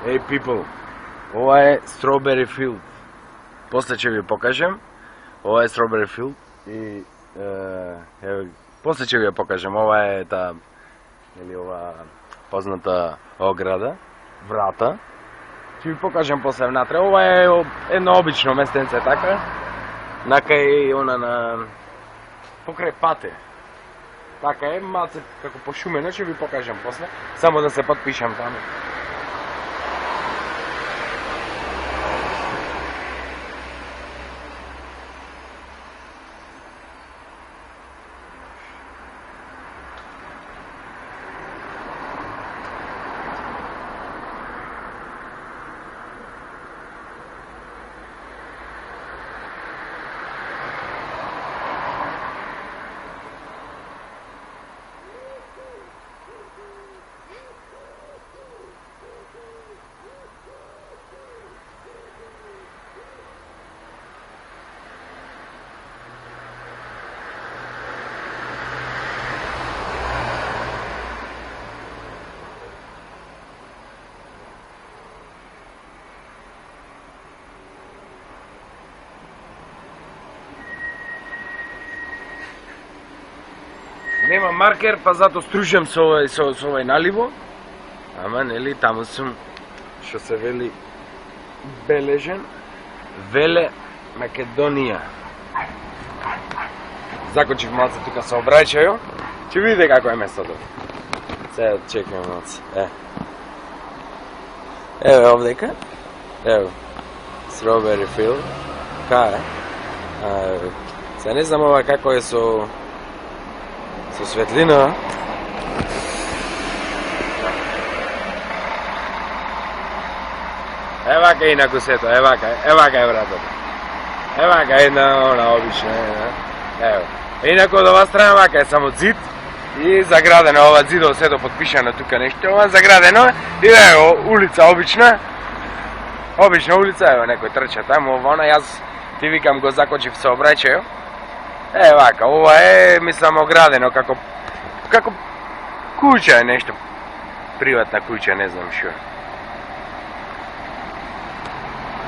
Hey people, ова е Strawberry Field. После ќе ви покажем. Ова е Strawberry Field и после ќе ви ја покажем. Ова е таа или ова позната ограда, врата. Ќе ви покажем после внатре. Ова е едно обично местенце така. Накај она на покрај пате. Така е, малце како пошумено, ќе ви покажем после. Само да се подпишам таму. Нема маркер, па зато стружем со овој наливо. Ама, нели, таму сум, што се вели, бележен. Веле Македонија. Закочив малце тука со обрајчајо. Ќе видите како е местото. Сега чекаме малце. Еве овдека. Ево. Strawberry Field. Ка е? Сега не знам ова како е со светлина. Евака е инаку сето, евака е вратата. Евака е една она обична, ево. Инаку од ова страна вака е само зид и заградено ова зидот сето подпишано тука нешто, ова заградено и ево улица обична. Обична улица, ево некој трча таму, ова она, јас ти викам го закочив со обрајчајо. Вака, ова е, мислам, оградено како куќа е нешто. Приватна куќа, не знам што.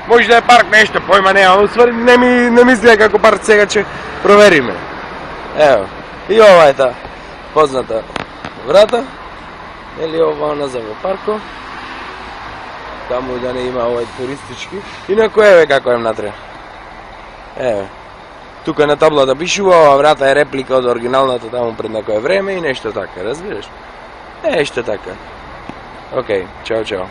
Може да е парк нешто, појма нема, усвари не мислија како парк, сега ќе провериме. Ево, и ова е таа позната врата, или ова назад во парко. Таму да не има овој туристички. Инаку еве како е внатре. Еве. Тука на таблата пишува, ова врата е реплика од оригиналната таму пред некое време и нешто така, разбираш? Нешто така. Океј, чао, чао.